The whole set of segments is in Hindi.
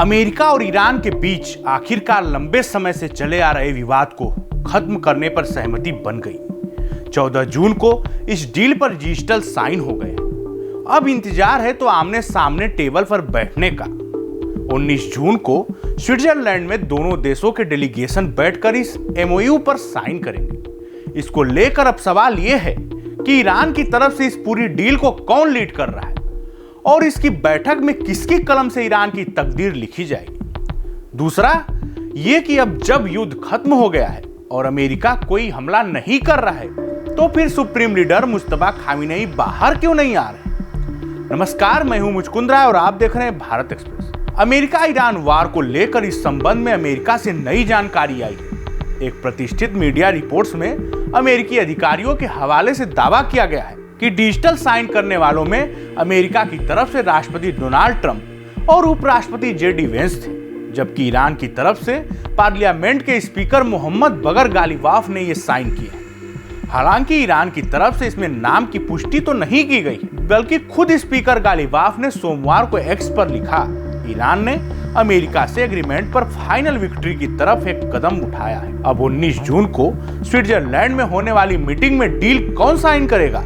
अमेरिका और ईरान के बीच आखिरकार लंबे समय से चले आ रहे विवाद को खत्म करने पर सहमति बन गई। 14 जून को इस डील पर डिजिटल साइन हो गए। अब इंतजार है तो आमने सामने टेबल पर बैठने का। 19 जून को स्विट्जरलैंड में दोनों देशों के डेलीगेशन बैठकर इस एमओयू पर साइन करेंगे। इसको लेकर अब सवाल यह है कि ईरान की तरफ से इस पूरी डील को कौन लीड कर रहा है और इसकी बैठक में किसकी कलम से ईरान की तकदीर लिखी जाएगी। दूसरा यह कि अब जब युद्ध खत्म हो गया है और अमेरिका कोई हमला नहीं कर रहा है तो फिर सुप्रीम लीडर मुज्तबा खामिनेई बाहर क्यों नहीं आ रहे। नमस्कार, मैं हूं मुचकुंद राय और आप देख रहे हैं भारत एक्सप्रेस। अमेरिका ईरान वार को लेकर इस संबंध में अमेरिका से नई जानकारी आई है। एक प्रतिष्ठित मीडिया रिपोर्ट्स में अमेरिकी अधिकारियों के हवाले से दावा किया गया है कि डिजिटल साइन करने वालों में अमेरिका की तरफ से राष्ट्रपति डोनाल्ड ट्रंप और उपराष्ट्रपति जेडी वेंस थे, जबकि ईरान की तरफ से पार्लियामेंट के स्पीकर मोहम्मद बगर गालिबाफ ने यह साइन किया है। हालांकि ईरान की तरफ से इसमें नाम की पुष्टि तो नहीं की गई, बल्कि खुद स्पीकर गालिबाफ ने सोमवार को एक्स पर लिखा, ईरान ने अमेरिका से एग्रीमेंट पर फाइनल विक्ट्री की तरफ एक कदम उठाया है। अब 19 जून को स्विट्जरलैंड में होने वाली मीटिंग में डील कौन साइन करेगा,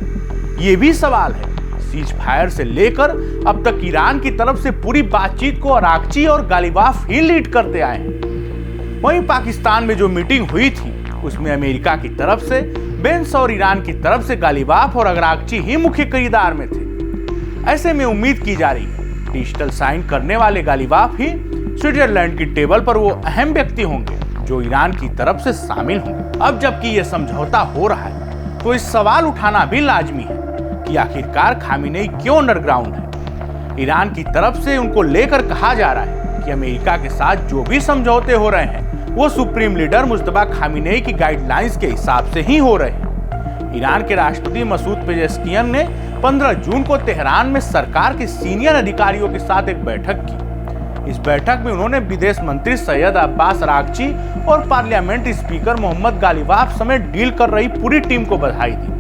ये भी सवाल है। सीज फायर से लेकर अब तक ईरान की तरफ से पूरी बातचीत को अरागची और गालिबाफ ही लीड करते आए हैं। वहीं पाकिस्तान में जो मीटिंग हुई थी उसमें अमेरिका की तरफ से बेंस और ईरान की तरफ से गालिबाफ और अरागची ही मुख्य किरदार में थे। ऐसे में उम्मीद की जा रही है डिजिटल साइन करने वाले गालिबाफ ही स्विट्जरलैंड की टेबल पर वो अहम व्यक्ति होंगे जो ईरान की तरफ से शामिल होंगे। अब जबकि यह समझौता हो रहा है तो इस सवाल उठाना भी लाजमी है कि आखिरकार खामिनेई क्यों अंडरग्राउंड है। ईरान की तरफ से उनको लेकर कहा जा रहा है कि अमेरिका के साथ जो भी समझौते हो रहे हैं वो सुप्रीम लीडर मुज्तबा खामिनेई की गाइडलाइंस के हिसाब से ही हो रहे हैं। ईरान के राष्ट्रपति मसूद पेजेश्कियन ने 15 जून को तेहरान में सरकार के सीनियर अधिकारियों के साथ एक बैठक की। इस बैठक में उन्होंने विदेश मंत्री सैयद अब्बास अरागची और पार्लियामेंट स्पीकर मोहम्मद गालिबाफ समेत डील कर रही पूरी टीम को बधाई दी।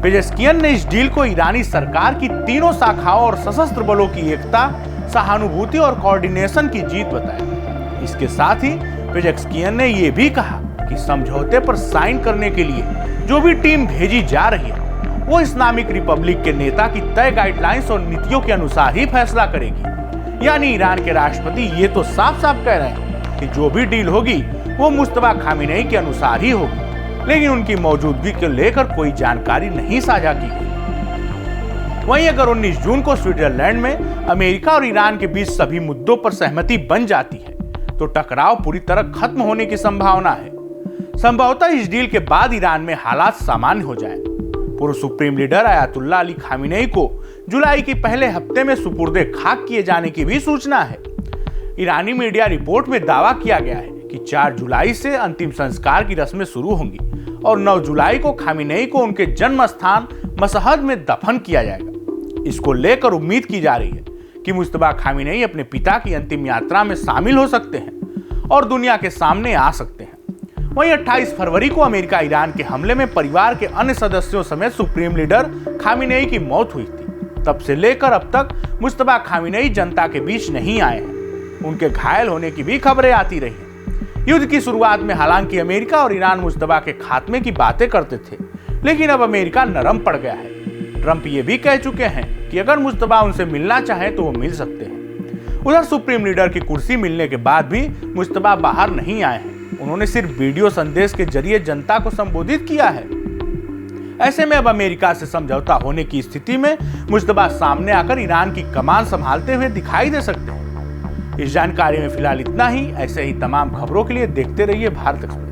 पेजेश्कियन ने इस डील को ईरानी सरकार की तीनों शाखाओं और सशस्त्र बलों की एकता, सहानुभूति और कोऑर्डिनेशन की जीत बताया। इसके साथ ही पेजेश्कियन ने यह भी कहा कि समझौते पर साइन करने के लिए जो भी टीम भेजी जा रही है वो इस्लामिक रिपब्लिक के नेता की तय गाइडलाइंस और नीतियों के अनुसार ही फैसला करेगी। यानी ईरान के राष्ट्रपति ये तो साफ साफ कह रहे हैं कि जो भी डील होगी वो मुज्तबा खामिनेई के अनुसार ही होगी, लेकिन उनकी मौजूदगी को लेकर कोई जानकारी नहीं साझा की गई। वहीं अगर 19 जून को स्विट्जरलैंड में अमेरिका और ईरान के बीच सभी मुद्दों पर सहमति बन जाती है तो टकराव पूरी तरह खत्म होने की संभावना है। संभवतः इस डील के बाद ईरान में हालात सामान्य हो जाएं। पूर्व सुप्रीम लीडर अयातुल्लाह अली खामिनेई को जुलाई के पहले हफ्ते में सुपुर्दे खाक किए जाने की भी सूचना है। ईरानी मीडिया रिपोर्ट में दावा किया गया है कि 4 जुलाई से अंतिम संस्कार की रस्में शुरू होंगी और 9 जुलाई को खामिनेई को उनके जन्म स्थान मशहद में दफन किया जाएगा। इसको लेकर उम्मीद की जा रही है कि मुज्तबा खामिनेई अपने पिता की अंतिम यात्रा में शामिल हो सकते हैं और दुनिया के सामने आ सकते हैं। वहीं 28 फरवरी को अमेरिका ईरान के हमले में परिवार के अन्य सदस्यों समेत सुप्रीम लीडर खामिनेई की मौत हुई थी। तब से लेकर अब तक मुज्तबा खामिनेई जनता के बीच नहीं आए हैं। उनके घायल होने की भी खबरें आती रही हैं। युद्ध की शुरुआत में हालांकि अमेरिका और ईरान मुज्तबा के खात्मे की बातें करते थे, लेकिन अब अमेरिका नरम पड़ गया है। ट्रंप ये भी कह चुके हैं कि अगर मुज्तबा उनसे मिलना चाहे तो वो मिल सकते हैं। उधर सुप्रीम लीडर की कुर्सी मिलने के बाद भी मुज्तबा बाहर नहीं आए हैं। उन्होंने सिर्फ वीडियो संदेश के जरिए जनता को संबोधित किया है। ऐसे में अब अमेरिका से समझौता होने की स्थिति में मुज्तबा सामने आकर ईरान की कमान संभालते हुए दिखाई दे सकते हैं। इस जानकारी में फिलहाल इतना ही। ऐसे ही तमाम खबरों के लिए देखते रहिए भारत एक्सप्रेस।